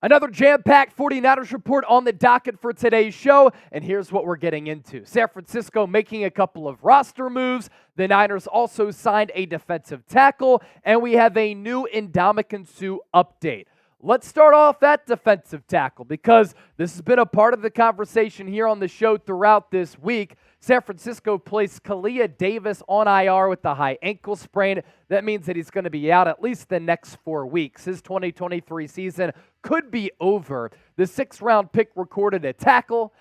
Another jam-packed 49ers report on the docket for today's show, and here's what we're getting into. San Francisco making a couple of roster moves. The Niners also signed a defensive tackle, and we have a new Ndamukong Suh update. Let's start off at defensive tackle because this has been a part of the conversation here on the show throughout this week. San Francisco placed Kalia Davis on IR with the high ankle sprain. That means that he's going to be out at least the next 4 weeks. His 2023 season could be over. The 6th-round pick recorded a tackle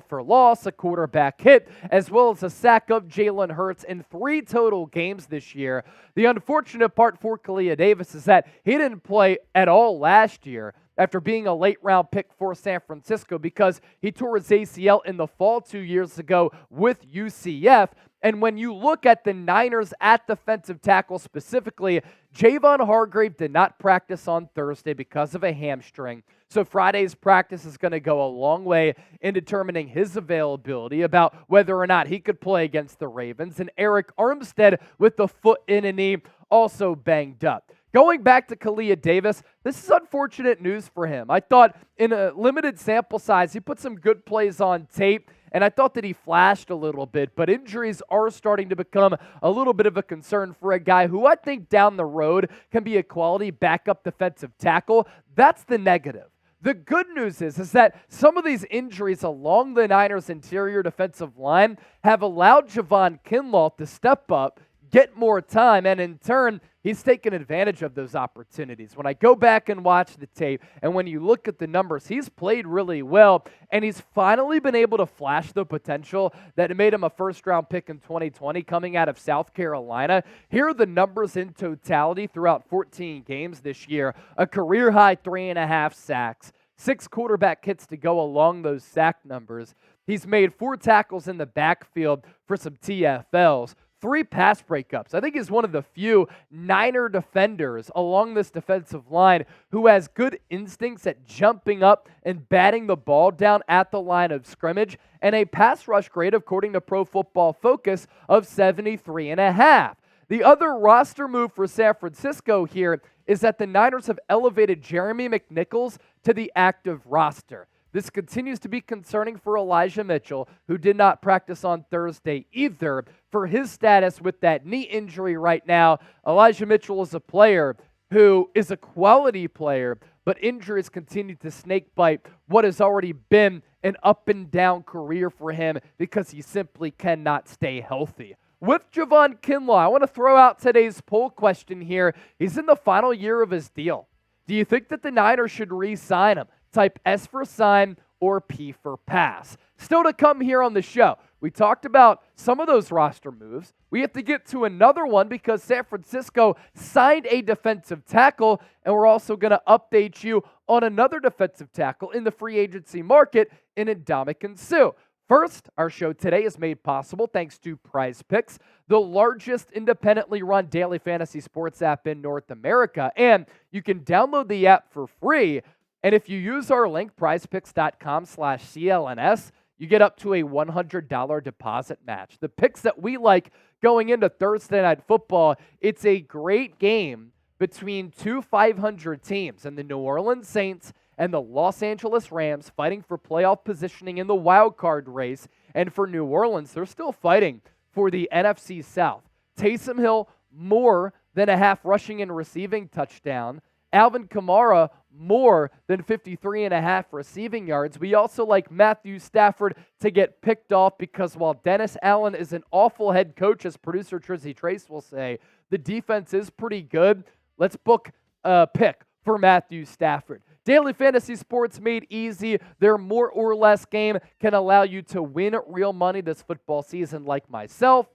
for loss, a quarterback hit, as well as a sack of Jalen Hurts in 3 total games this year. The unfortunate part for Kalia Davis is that he didn't play at all last year after being a late-round pick for San Francisco because he tore his ACL in the fall 2 years ago with UCF. And when you look at the Niners at defensive tackle specifically, Javon Hargrave did not practice on Thursday because of a hamstring. So Friday's practice is going to go a long way in determining his availability about whether or not he could play against the Ravens. And Eric Armstead with the foot in a knee also banged up. Going back to Kalia Davis, this is unfortunate news for him. I thought in a limited sample size, he put some good plays on tape, and I thought that he flashed a little bit, but injuries are starting to become a little bit of a concern for a guy who I think down the road can be a quality backup defensive tackle. That's the negative. The good news is that some of these injuries along the Niners' interior defensive line have allowed Javon Kinlaw to step up, get more time, and in turn, he's taken advantage of those opportunities. When I go back and watch the tape, and when you look at the numbers, he's played really well, and he's finally been able to flash the potential that made him a first-round pick in 2020 coming out of South Carolina. Here are the numbers in totality throughout 14 games this year. A career-high 3.5 sacks, 6 quarterback hits to go along those sack numbers. He's made 4 tackles in the backfield for some TFLs. 3 pass breakups. I think he's one of the few Niner defenders along this defensive line who has good instincts at jumping up and batting the ball down at the line of scrimmage, and a pass rush grade, according to Pro Football Focus, of 73.5. The other roster move for San Francisco here is that the Niners have elevated Jeremy McNichols to the active roster. This continues to be concerning for Elijah Mitchell, who did not practice on Thursday either. For his status with that knee injury right now, Elijah Mitchell is a player who is a quality player, but injuries continue to snakebite what has already been an up-and-down career for him because he simply cannot stay healthy. With Javon Kinlaw, I want to throw out today's poll question here. He's in the final year of his deal. Do you think that the Niners should re-sign him? Type S for sign or P for pass. Still to come here on the show. We talked about some of those roster moves. We have to get to another one because San Francisco signed a defensive tackle, and we're also going to update you on another defensive tackle in the free agency market in Ndamukong Suh. First, our show today is made possible thanks to Prize Picks, the largest independently run daily fantasy sports app in North America. And you can download the app for free. And if you use our link, prizepicks.com/CLNS, you get up to a $100 deposit match. The picks that we like going into Thursday Night Football, it's a great game between 2 500 teams, and the New Orleans Saints and the Los Angeles Rams fighting for playoff positioning in the wild card race. And for New Orleans, they're still fighting for the NFC South. Taysom Hill, more than a half rushing and receiving touchdown. Alvin Kamara, more than 53.5 receiving yards. We also like Matthew Stafford to get picked off because while Dennis Allen is an awful head coach, as producer Trizzy Trace will say, the defense is pretty good. Let's book a pick for Matthew Stafford. Daily Fantasy Sports made easy. Their more or less game can allow you to win real money this football season like myself.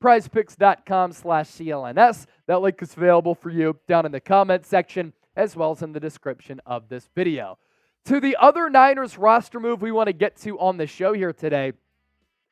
PrizePicks.com/CLNS. That link is available for you down in the comment section as well as in the description of this video. To the other Niners roster move we want to get to on the show here today,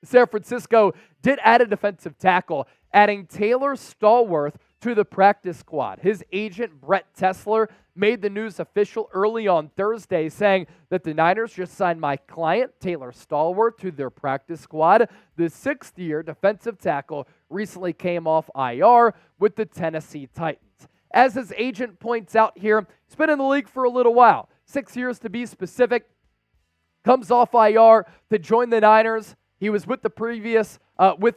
San Francisco did add a defensive tackle, adding Taylor Stallworth to the practice squad. His agent, Brett Tessler, made the news official early on Thursday, saying that the Niners just signed my client, Taylor Stallworth, to their practice squad. The 6th-year defensive tackle recently came off IR with the Tennessee Titans. As his agent points out here, he's been in the league for a little while. 6 years to be specific. Comes off IR to join the Niners. He was with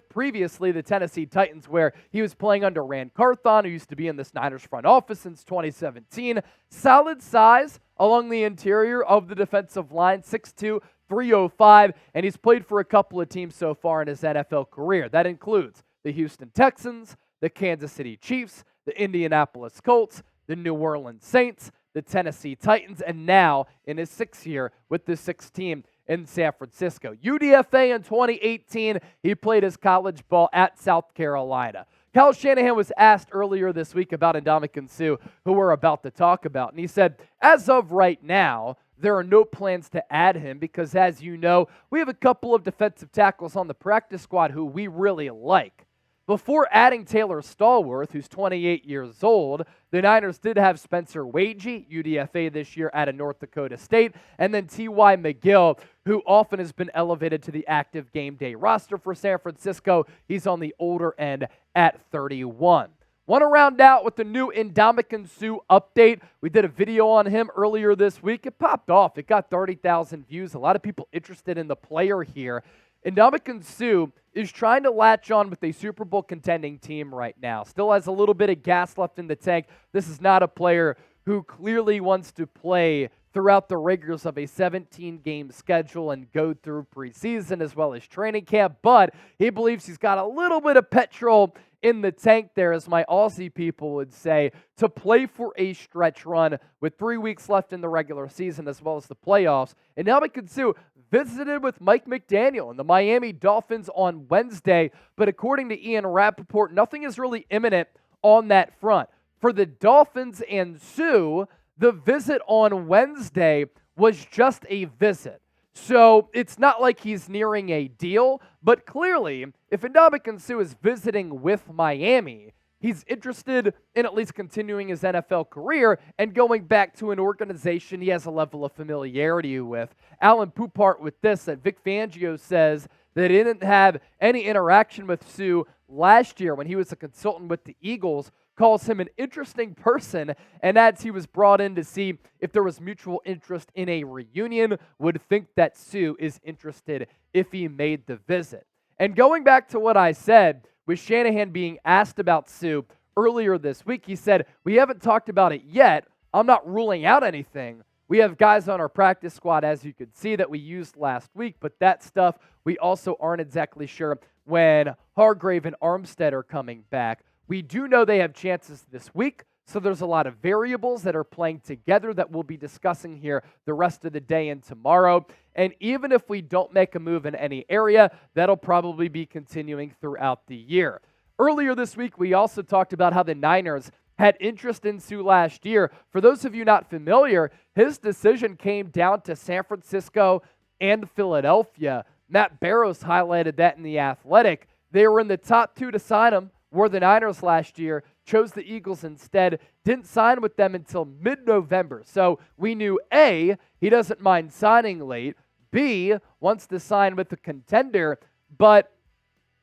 previously the Tennessee Titans, where he was playing under Rand Carthon, who used to be in this Niners front office since 2017. Solid size along the interior of the defensive line, 6'2", 305, and he's played for a couple of teams so far in his NFL career. That includes the Houston Texans, the Kansas City Chiefs, the Indianapolis Colts, the New Orleans Saints, the Tennessee Titans, and now in his 6th year with the 6th team in San Francisco. UDFA in 2018, he played his college ball at South Carolina. Kyle Shanahan was asked earlier this week about Ndamukong Suh, who we're about to talk about, and he said, as of right now, there are no plans to add him because, as you know, we have a couple of defensive tackles on the practice squad who we really like. Before adding Taylor Stallworth, who's 28 years old, the Niners did have Spencer Wagee, UDFA this year out of North Dakota State, and then T.Y. McGill, who often has been elevated to the active game day roster for San Francisco. He's on the older end at 31. Want to round out with the new Ndamukong Suh update. We did a video on him earlier this week. It popped off. It got 30,000 views. A lot of people interested in the player here. Ndamukong Suh is trying to latch on with a Super Bowl contending team right now. Still has a little bit of gas left in the tank. This is not a player who clearly wants to play throughout the rigors of a 17-game schedule and go through preseason as well as training camp, but he believes he's got a little bit of petrol in the tank there, as my Aussie people would say, to play for a stretch run with 3 weeks left in the regular season as well as the playoffs. And Ndamukong Suh visited with Mike McDaniel and the Miami Dolphins on Wednesday, but according to Ian Rappaport, nothing is really imminent on that front. For the Dolphins and Suh, the visit on Wednesday was just a visit. So it's not like he's nearing a deal, but clearly, if Ndamukong Suh is visiting with Miami, he's interested in at least continuing his NFL career and going back to an organization he has a level of familiarity with. Alan Poupart with this, that Vic Fangio says that he didn't have any interaction with Suh last year when he was a consultant with the Eagles, calls him an interesting person, and adds he was brought in to see if there was mutual interest in a reunion, would think that Suh is interested if he made the visit. And going back to what I said, with Shanahan being asked about Suh earlier this week, he said, we haven't talked about it yet. I'm not ruling out anything. We have guys on our practice squad, as you could see, that we used last week, but that stuff we also aren't exactly sure when Hargrave and Armstead are coming back. We do know they have chances this week, so there's a lot of variables that are playing together that we'll be discussing here the rest of the day and tomorrow. And even if we don't make a move in any area, that'll probably be continuing throughout the year. Earlier this week, we also talked about how the Niners had interest in Suh last year. For those of you not familiar, his decision came down to San Francisco and Philadelphia. Matt Barrows highlighted that in The Athletic. They were in the top two to sign him, were the Niners last year, chose the Eagles instead, didn't sign with them until mid-November. So we knew A, he doesn't mind signing late, B, wants to sign with the contender. But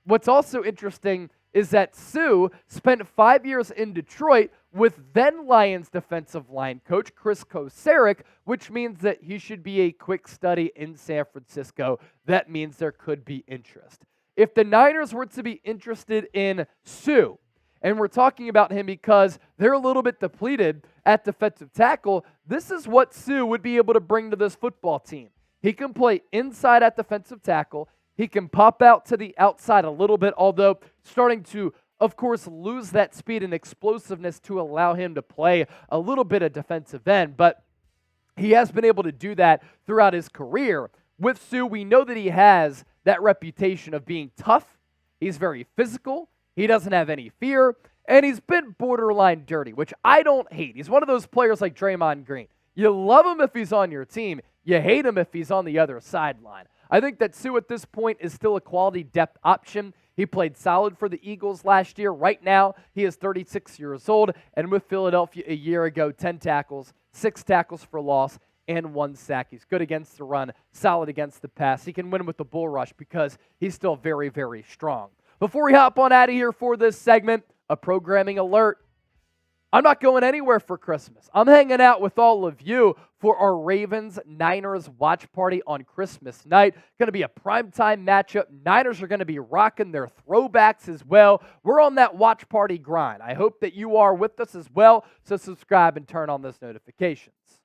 what's also interesting is that Suh spent 5 years in Detroit with then Lions defensive line coach Chris Kocurek, which means that he should be a quick study in San Francisco. That means there could be interest. If the Niners were to be interested in Suh, and we're talking about him because they're a little bit depleted at defensive tackle, this is what Suh would be able to bring to this football team. He can play inside at defensive tackle. He can pop out to the outside a little bit, although starting to, of course, lose that speed and explosiveness to allow him to play a little bit of defensive end. But he has been able to do that throughout his career. With Suh, we know that he has that reputation of being tough. He's very physical. He doesn't have any fear. And he's been borderline dirty, which I don't hate. He's one of those players like Draymond Green. You love him if he's on your team. You hate him if he's on the other sideline. I think that Suh at this point is still a quality depth option. He played solid for the Eagles last year. Right now, he is 36 years old. And with Philadelphia a year ago, 10 tackles, 6 tackles for loss, and 1 sack. He's good against the run, solid against the pass. He can win with the bull rush because he's still very, very strong. Before we hop on out of here for this segment, a programming alert. I'm not going anywhere for Christmas. I'm hanging out with all of you for our Ravens-Niners watch party on Christmas night. Going to be a primetime matchup. Niners are going to be rocking their throwbacks as well. We're on that watch party grind. I hope that you are with us as well, so subscribe and turn on those notifications.